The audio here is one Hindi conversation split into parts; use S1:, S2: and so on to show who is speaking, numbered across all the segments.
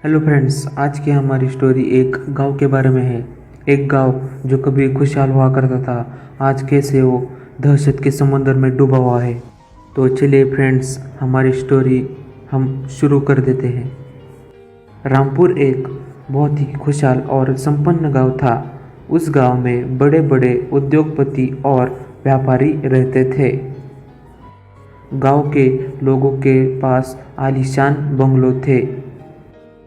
S1: हेलो फ्रेंड्स, आज की हमारी स्टोरी एक गांव के बारे में है। एक गांव जो कभी खुशहाल हुआ करता था, आज कैसे वो दहशत के समंदर में डूबा हुआ है। तो चलिए फ्रेंड्स, हमारी स्टोरी हम शुरू कर देते हैं। रामपुर एक बहुत ही खुशहाल और संपन्न गांव था। उस गांव में बड़े बड़े उद्योगपति और व्यापारी रहते थे। गांव के लोगों के पास आलीशान बंगलो थे।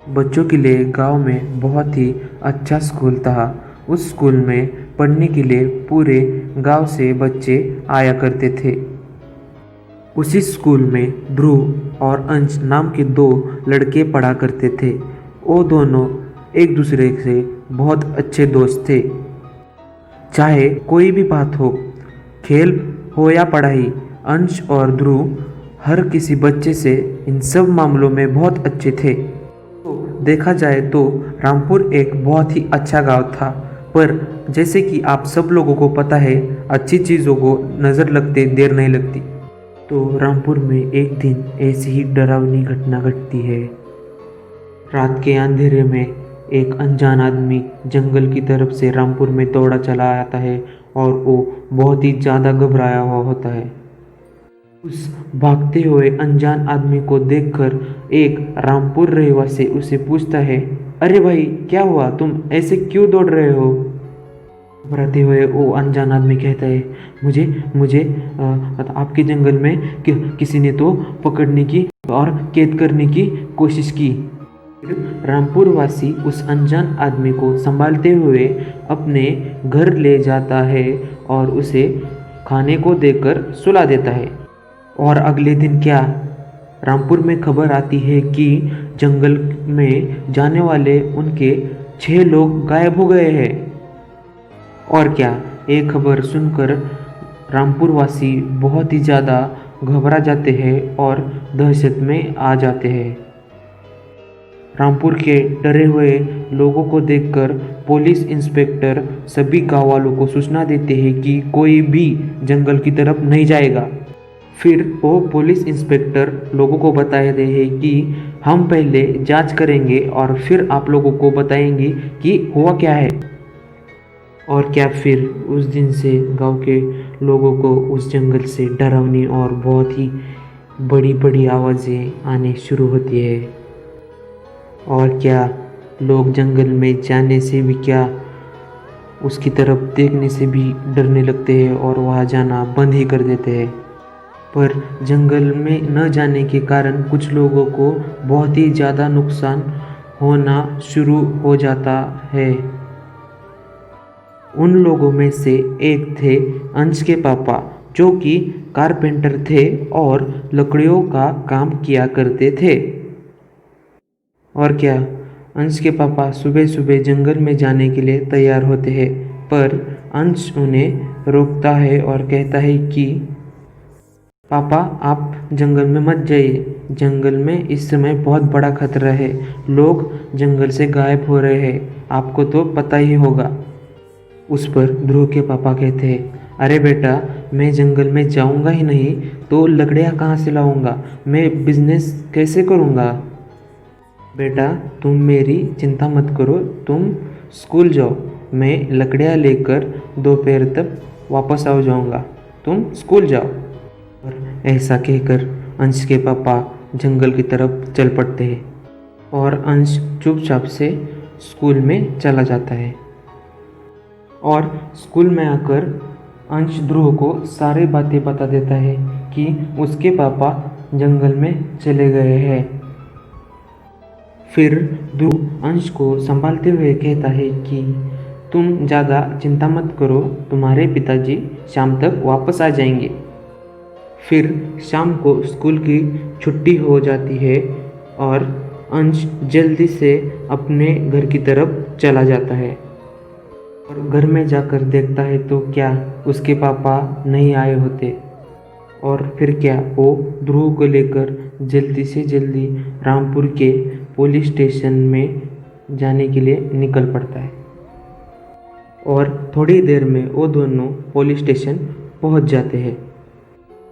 S1: बच्चों के लिए गांव में बहुत ही अच्छा स्कूल था। उस स्कूल में पढ़ने के लिए पूरे गांव से बच्चे आया करते थे। उसी स्कूल में ध्रुव और अंश नाम के दो लड़के पढ़ा करते थे। वो दोनों एक दूसरे से बहुत अच्छे दोस्त थे। चाहे कोई भी बात हो, खेल हो या पढ़ाई, अंश और ध्रुव हर किसी बच्चे से इन सब मामलों में बहुत अच्छे थे। देखा जाए तो रामपुर एक बहुत ही अच्छा गांव था, पर जैसे कि आप सब लोगों को पता है, अच्छी चीज़ों को नज़र लगते देर नहीं लगती। तो रामपुर में एक दिन ऐसी ही डरावनी घटना घटती है। रात के अंधेरे में एक अनजान आदमी जंगल की तरफ से रामपुर में दौड़ा चला आता है और वो बहुत ही ज़्यादा घबराया हुआ होता है। उस भागते हुए अनजान आदमी को देखकर एक रामपुर रहवासी उसे पूछता है, अरे भाई क्या हुआ, तुम ऐसे क्यों दौड़ रहे हो? घबराते हुए वो अनजान आदमी कहता है, मुझे मुझे आपके जंगल में किसी ने तो पकड़ने की और कैद करने की कोशिश की। रामपुर वासी उस अनजान आदमी को संभालते हुए अपने घर ले जाता है और उसे खाने को देकर सुला देता है। और अगले दिन क्या, रामपुर में खबर आती है कि जंगल में जाने वाले उनके 6 लोग गायब हो गए हैं। और क्या, ये खबर सुनकर रामपुर वासी बहुत ही ज़्यादा घबरा जाते हैं और दहशत में आ जाते हैं। रामपुर के डरे हुए लोगों को देखकर पुलिस इंस्पेक्टर सभी गाँव वालों को सूचना देते हैं कि कोई भी जंगल की तरफ नहीं जाएगा। फिर वो पुलिस इंस्पेक्टर लोगों को बताए दे है कि हम पहले जांच करेंगे और फिर आप लोगों को बताएंगे कि हुआ क्या है। और क्या, फिर उस दिन से गांव के लोगों को उस जंगल से डरावनी और बहुत ही बड़ी बड़ी आवाज़ें आने शुरू होती है। और क्या, लोग जंगल में जाने से भी क्या, उसकी तरफ देखने से भी डरने लगते हैं और वहाँ जाना बंद ही कर देते हैं। पर जंगल में न जाने के कारण कुछ लोगों को बहुत ही ज़्यादा नुकसान होना शुरू हो जाता है। उन लोगों में से एक थे अंश के पापा, जो कि कारपेंटर थे और लकड़ियों का काम किया करते थे। और क्या, अंश के पापा सुबह सुबह जंगल में जाने के लिए तैयार होते हैं, पर अंश उन्हें रोकता है और कहता है कि पापा, आप जंगल में मत जाइए। जंगल में इस समय बहुत बड़ा खतरा है। लोग जंगल से गायब हो रहे हैं, आपको तो पता ही होगा। उस पर ध्रुव के पापा कहते हैं, अरे बेटा, मैं जंगल में जाऊंगा ही नहीं तो लकड़ियाँ कहाँ से लाऊंगा? मैं बिजनेस कैसे करूंगा? बेटा, तुम मेरी चिंता मत करो, तुम स्कूल जाओ, मैं लकड़ियाँ लेकर दोपहर तक वापस आ जाऊंगा, तुम स्कूल जाओ। और ऐसा कहकर अंश के पापा जंगल की तरफ चल पड़ते हैं और अंश चुपचाप से स्कूल में चला जाता है। और स्कूल में आकर अंश ध्रुव को सारी बातें बता देता है कि उसके पापा जंगल में चले गए हैं। फिर ध्रुव अंश को संभालते हुए कहता है कि तुम ज़्यादा चिंता मत करो, तुम्हारे पिताजी शाम तक वापस आ जाएंगे। फिर शाम को स्कूल की छुट्टी हो जाती है और अंश जल्दी से अपने घर की तरफ चला जाता है। और घर में जाकर देखता है तो क्या, उसके पापा नहीं आए होते। और फिर क्या, वो ध्रुव को लेकर जल्दी से जल्दी रामपुर के पुलिस स्टेशन में जाने के लिए निकल पड़ता है। और थोड़ी देर में वो दोनों पुलिस स्टेशन पहुंच जाते हैं।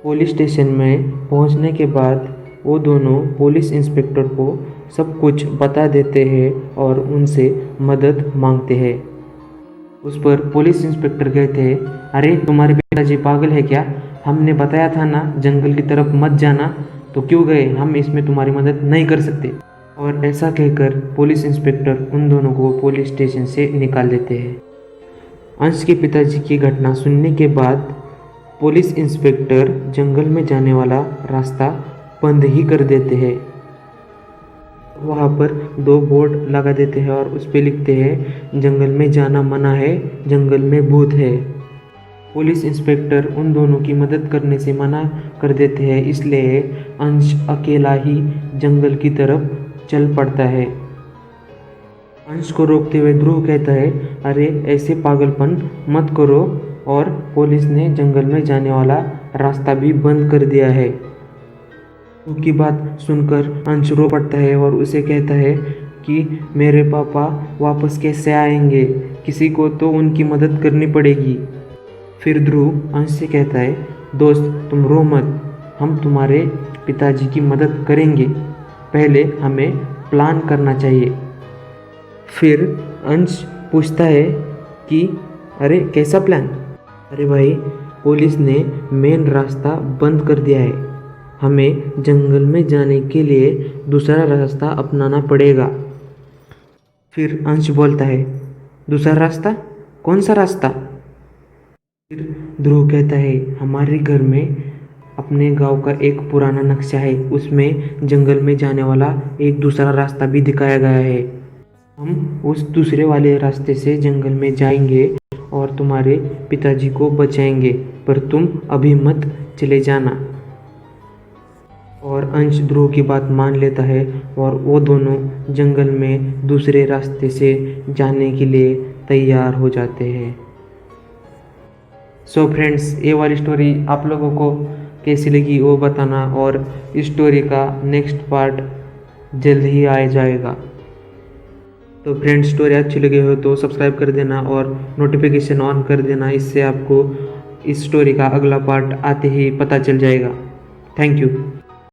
S1: पुलिस स्टेशन में पहुंचने के बाद वो दोनों पुलिस इंस्पेक्टर को सब कुछ बता देते हैं और उनसे मदद मांगते हैं। उस पर पुलिस इंस्पेक्टर कहते हैं, अरे तुम्हारे पिताजी पागल है क्या? हमने बताया था ना जंगल की तरफ मत जाना, तो क्यों गए? हम इसमें तुम्हारी मदद नहीं कर सकते। और ऐसा कहकर पुलिस इंस्पेक्टर उन दोनों को पुलिस स्टेशन से निकाल देते हैं। अंश के पिताजी की घटना सुनने के बाद पुलिस इंस्पेक्टर जंगल में जाने वाला रास्ता बंद ही कर देते हैं। वहाँ पर 2 बोर्ड लगा देते हैं और उस पे लिखते हैं, जंगल में जाना मना है, जंगल में भूत है। पुलिस इंस्पेक्टर उन दोनों की मदद करने से मना कर देते हैं, इसलिए अंश अकेला ही जंगल की तरफ चल पड़ता है। अंश को रोकते हुए ध्रुव कहता है, अरे ऐसे पागलपन मत करो, और पुलिस ने जंगल में जाने वाला रास्ता भी बंद कर दिया है। ध्रुव की बात सुनकर अंश रो पड़ता है और उसे कहता है कि मेरे पापा वापस कैसे आएंगे? किसी को तो उनकी मदद करनी पड़ेगी। फिर ध्रुव अंश से कहता है, दोस्त तुम रो मत, हम तुम्हारे पिताजी की मदद करेंगे, पहले हमें प्लान करना चाहिए। फिर अंश पूछता है कि अरे कैसा प्लान? अरे भाई, पुलिस ने मेन रास्ता बंद कर दिया है, हमें जंगल में जाने के लिए दूसरा रास्ता अपनाना पड़ेगा। फिर अंश बोलता है, दूसरा रास्ता? कौन सा रास्ता? फिर ध्रुव कहता है, हमारे घर में अपने गांव का एक पुराना नक्शा है, उसमें जंगल में जाने वाला एक दूसरा रास्ता भी दिखाया गया है। हम उस दूसरे वाले रास्ते से जंगल में जाएंगे और तुम्हारे पिताजी को बचाएंगे, पर तुम अभी मत चले जाना। और अंश ध्रुव की बात मान लेता है और वो दोनों जंगल में दूसरे रास्ते से जाने के लिए तैयार हो जाते हैं। सो फ्रेंड्स, ये वाली स्टोरी आप लोगों को कैसी लगी वो बताना, और इस स्टोरी का नेक्स्ट पार्ट जल्द ही आ जाएगा। तो फ्रेंड्स, स्टोरी अच्छी लगी हो तो सब्सक्राइब कर देना और नोटिफिकेशन ऑन कर देना, इससे आपको इस स्टोरी का अगला पार्ट आते ही पता चल जाएगा। Thank you.